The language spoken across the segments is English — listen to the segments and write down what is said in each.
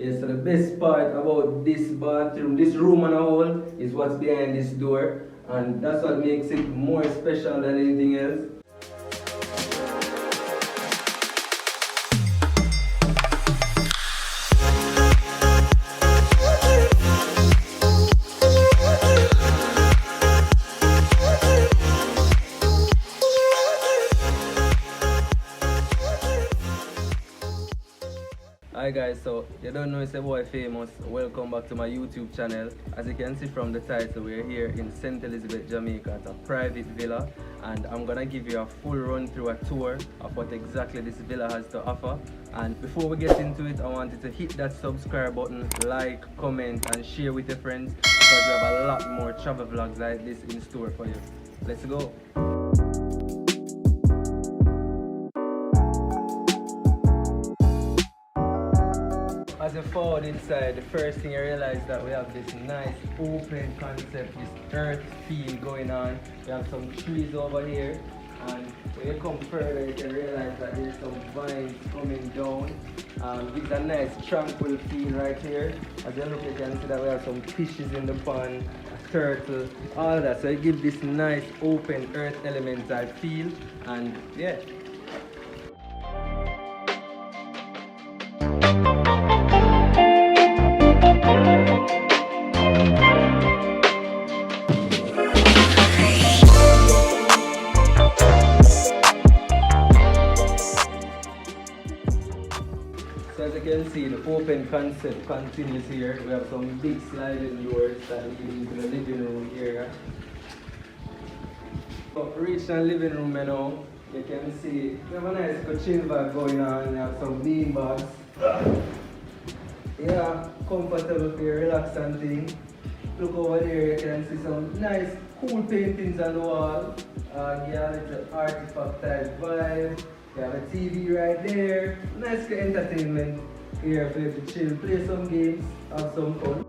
Yeah, so the best part about this bathroom, this room and a whole, is what's behind this door, and that's what makes it more special than anything else. Hi guys, so you don't know it's a boy famous. Welcome back to my YouTube channel. As you can see from the title, we're here in St. Elizabeth, Jamaica at a private villa, and I'm gonna give you a full run through a tour of what exactly this villa has to offer. And before we get into it, I want you to hit that subscribe button, like, comment and share with your friends, because we have a lot more travel vlogs like this in store for you. Let's go. As you forward inside, the first thing you realize that we have this nice open concept, this earth feel going on. We have some trees over here, and when you come further you can realize that there's some vines coming down. It's a nice tranquil feel right here. As you look you can see that we have some fishes in the pond, a turtle, all that. So it gives this nice open earth element type feel, and yeah. So as you can see, the open concept continues here. We have some big sliding doors that lead into the living room area. So reach the living room now, you can see we have a nice kitchen vibe going on. We have some bean bags. Yeah, comfortable for your relaxing thing. Look over there, you can see some nice cool paintings on the wall. Yeah, it's an artifact type vibe. You have a TV right there. Nice for entertainment here for you to chill, play some games, have some fun.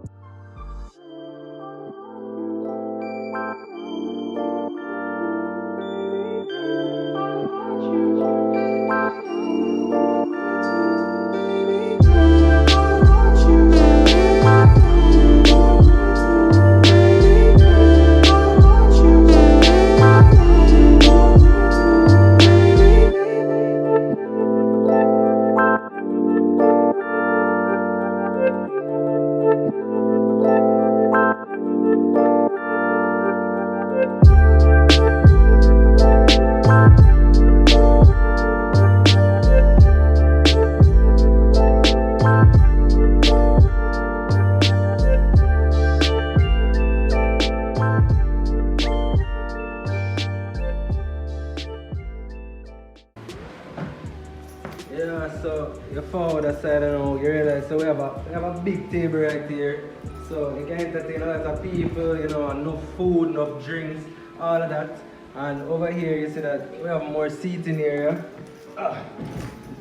Yeah, so you forward aside now, you realize so we have a big table right here. So you can entertain a lot of people, you know, enough food, enough drinks, all of that. And over here you see that we have more seating area.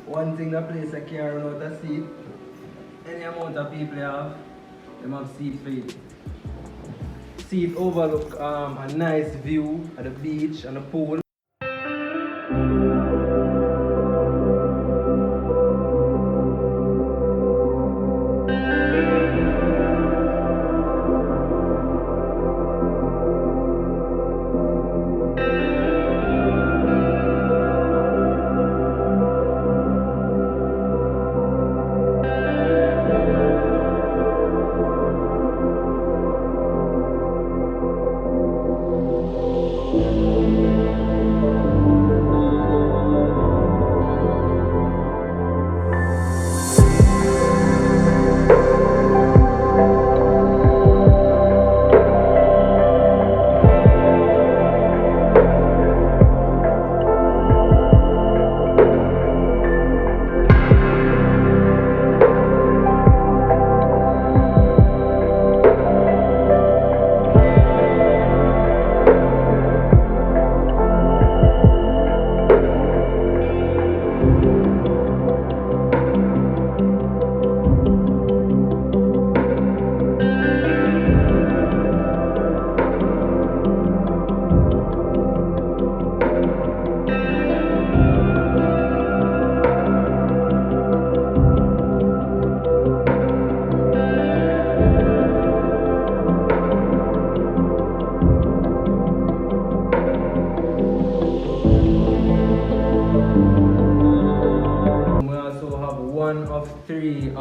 One thing the place I can't run out of seat. Any amount of people you have, they have seat for you. Seat overlook a nice view of the beach and the pool.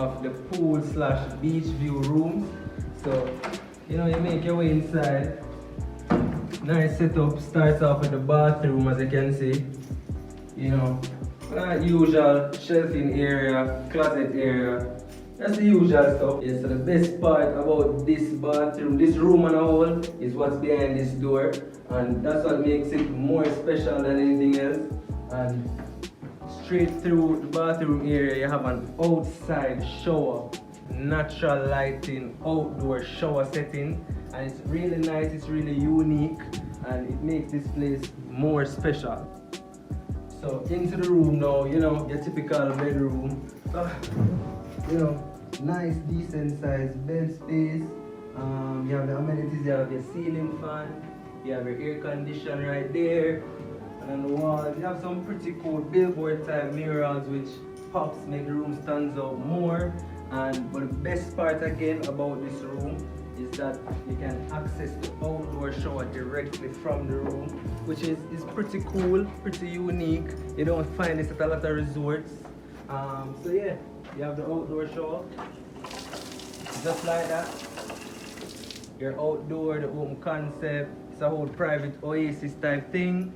of the pool slash beach view rooms. So, you know, you make your way inside. Nice setup. Starts off with the bathroom, as you can see. You know, usual shelving area, closet area. That's the usual stuff. Yeah, so the best part about this bathroom, this room on a whole, is what's behind this door. And that's what makes it more special than anything else. And straight through the bathroom area, you have an outside shower, natural lighting, outdoor shower setting. And it's really nice, it's really unique, and it makes this place more special. So into the room now, you know, your typical bedroom. You know, nice, decent sized bed space. You have the amenities, you have your ceiling fan, you have your air conditioner right there. And on the walls, you have some pretty cool billboard type murals which pops, make the room stands out more. But the best part again about this room is that you can access the outdoor shower directly from the room, which is pretty cool, pretty unique. You don't find this at a lot of resorts. So yeah, you have the outdoor shower, just like that. You're outdoor, the home concept, it's a whole private oasis type thing.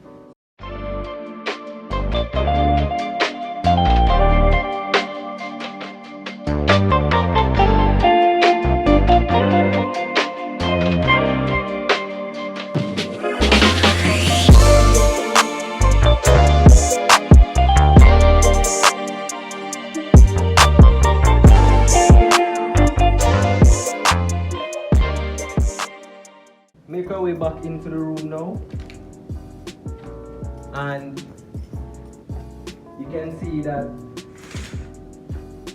Make our way back into the room now, and you can see that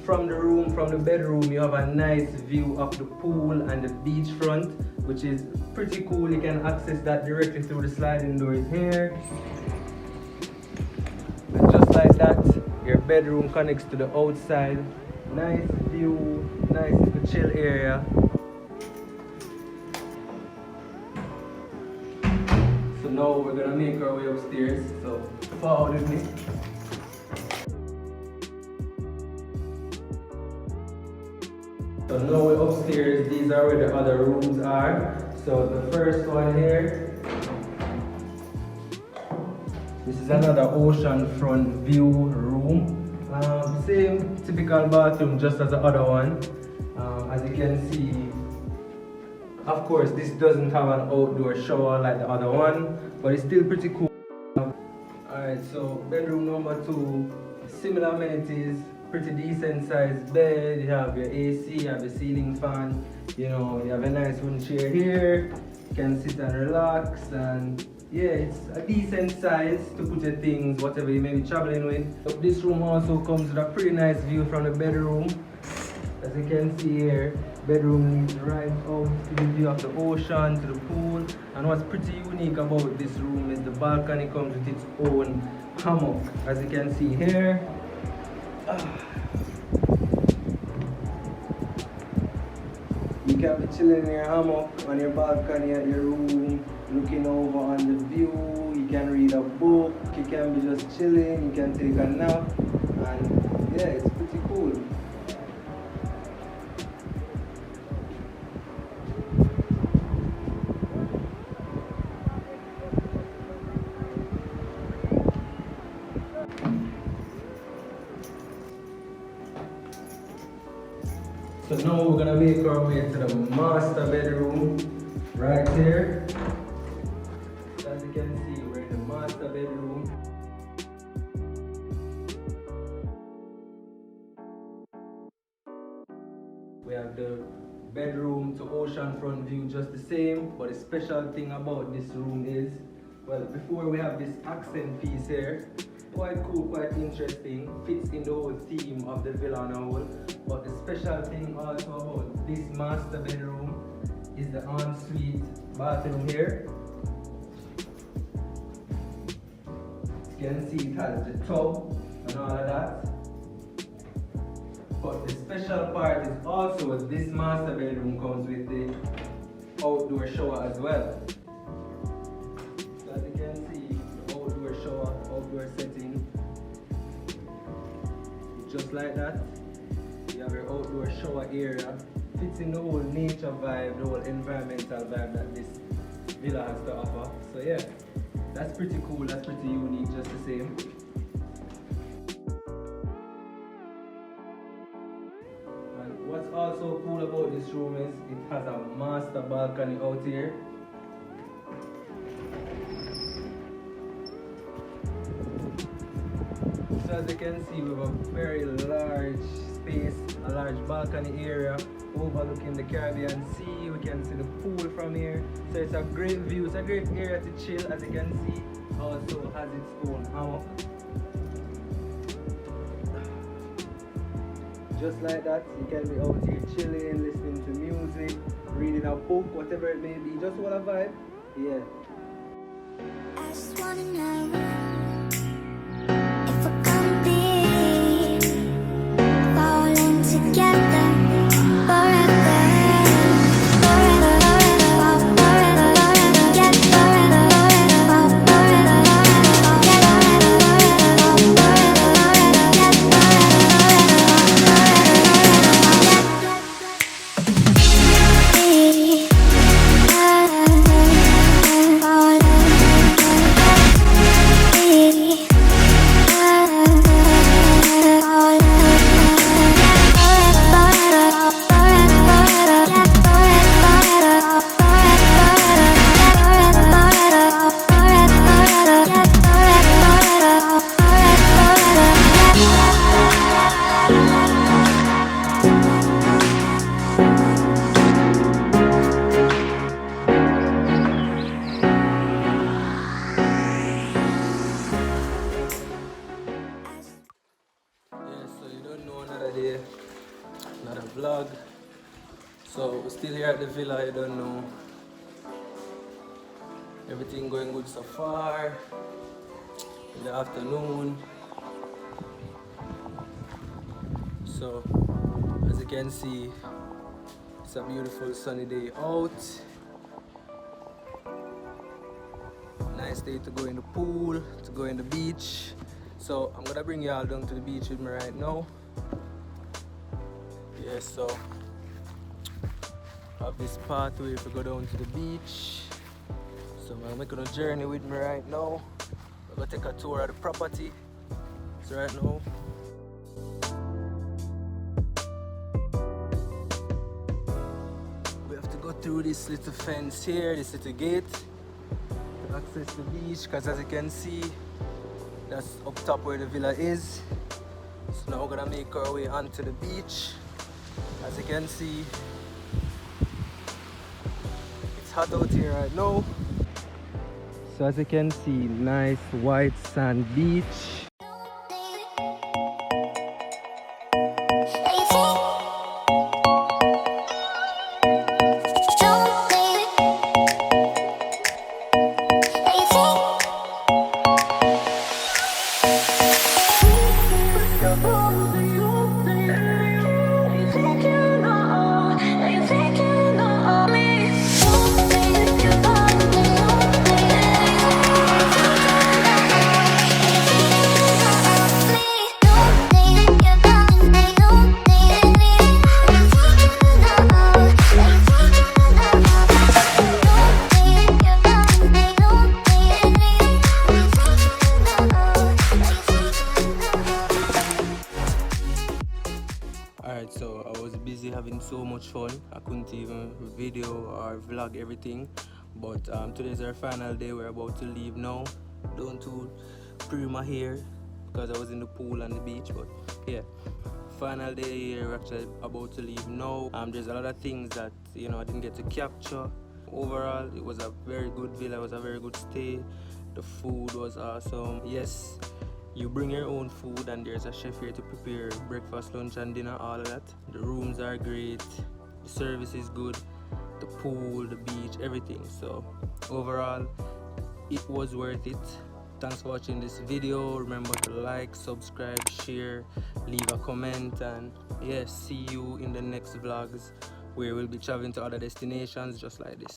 from the bedroom, you have a nice view of the pool and the beachfront, which is pretty cool. You can access that directly through the sliding doors here. And just like that, your bedroom connects to the outside. Nice view, nice little chill area. So now we're gonna make our way upstairs, so follow with me. So now we're upstairs, these are where the other rooms are. So the first one here, this is another oceanfront view room. Same typical bathroom just as the other one. As you can see, of course this doesn't have an outdoor shower like the other one, but it's still pretty cool. Alright, so bedroom number 2, similar amenities, pretty decent sized bed. You have your AC, you have your ceiling fan, you know, you have a nice wooden chair here. You can sit and relax, and yeah, it's a decent size to put your things, whatever you may be traveling with. So this room also comes with a pretty nice view from the bedroom. As you can see here, bedroom leads right out to the view of the ocean, to the pool. And what's pretty unique about this room is the balcony comes with its own hammock. As you can see here, you can be chilling in your hammock on your balcony at your room, looking over on the view. You can read a book, you can be just chilling, you can take a nap, and yeah, it's pretty cool. So now we're gonna make our way to the master bedroom right here. As you can see, we're in the master bedroom. We have the bedroom to oceanfront view just the same, but the special thing about this room is, well, before we have this accent piece here, quite cool, quite interesting, fits in the whole theme of the villa on a whole. But the special thing also about this master bedroom is the ensuite bathroom here. You can see it has the tub and all of that. But the special part is also this master bedroom comes with the outdoor shower as well. So as you can see, the outdoor shower, outdoor setting, just like that. You have your outdoor shower area. Fits in the whole nature vibe, the whole environmental vibe that this villa has to offer. So yeah, that's pretty cool, that's pretty unique just the same. And what's also cool about this room is it has a master balcony out here. So as you can see, we have a very large space, a large balcony area overlooking the Caribbean Sea. We can see the pool from here. So it's a great view, it's a great area to chill. As you can see, also has its own hammock. Just like that, you can be out here chilling, listening to music, reading a book, whatever it may be. Just what a vibe. Yeah. I just wanna know if we're gonna be falling together forever, forever, forever, forever, get forever, forever, forever, get forever, forever, get Another vlog. So we're still here at the villa. I don't know, everything going good so far. In the afternoon, so as you can see, it's a beautiful sunny day out. Nice day to go in the pool, to go in the beach. So I'm gonna bring y'all down to the beach with me right now. Yes, so I have this pathway to go down to the beach. So I'm making a journey with me right now. We're gonna take a tour of the property. So right now, we have to go through this little fence here, this little gate, to access the beach. Because as you can see, that's up top where the villa is. So now we're gonna make our way onto the beach. As you can see, it's hot out here right now. So as you can see, nice white sand beach. Alright, so I was busy having so much fun. I couldn't even video or vlog everything. But today's our final day. We're about to leave now. Don't to prune my hair because I was in the pool and the beach. But yeah, final day here. We're actually about to leave now. There's a lot of things that I didn't get to capture. Overall, it was a very good villa. It was a very good stay. The food was awesome. Yes, you bring your own food and there's a chef here to prepare breakfast, lunch and dinner, all of that. The rooms are great, the service is good, the pool, the beach, everything. So overall, it was worth it. Thanks for watching this video. Remember to like, subscribe, share, leave a comment, and yes, see you in the next vlogs where we'll be traveling to other destinations just like this.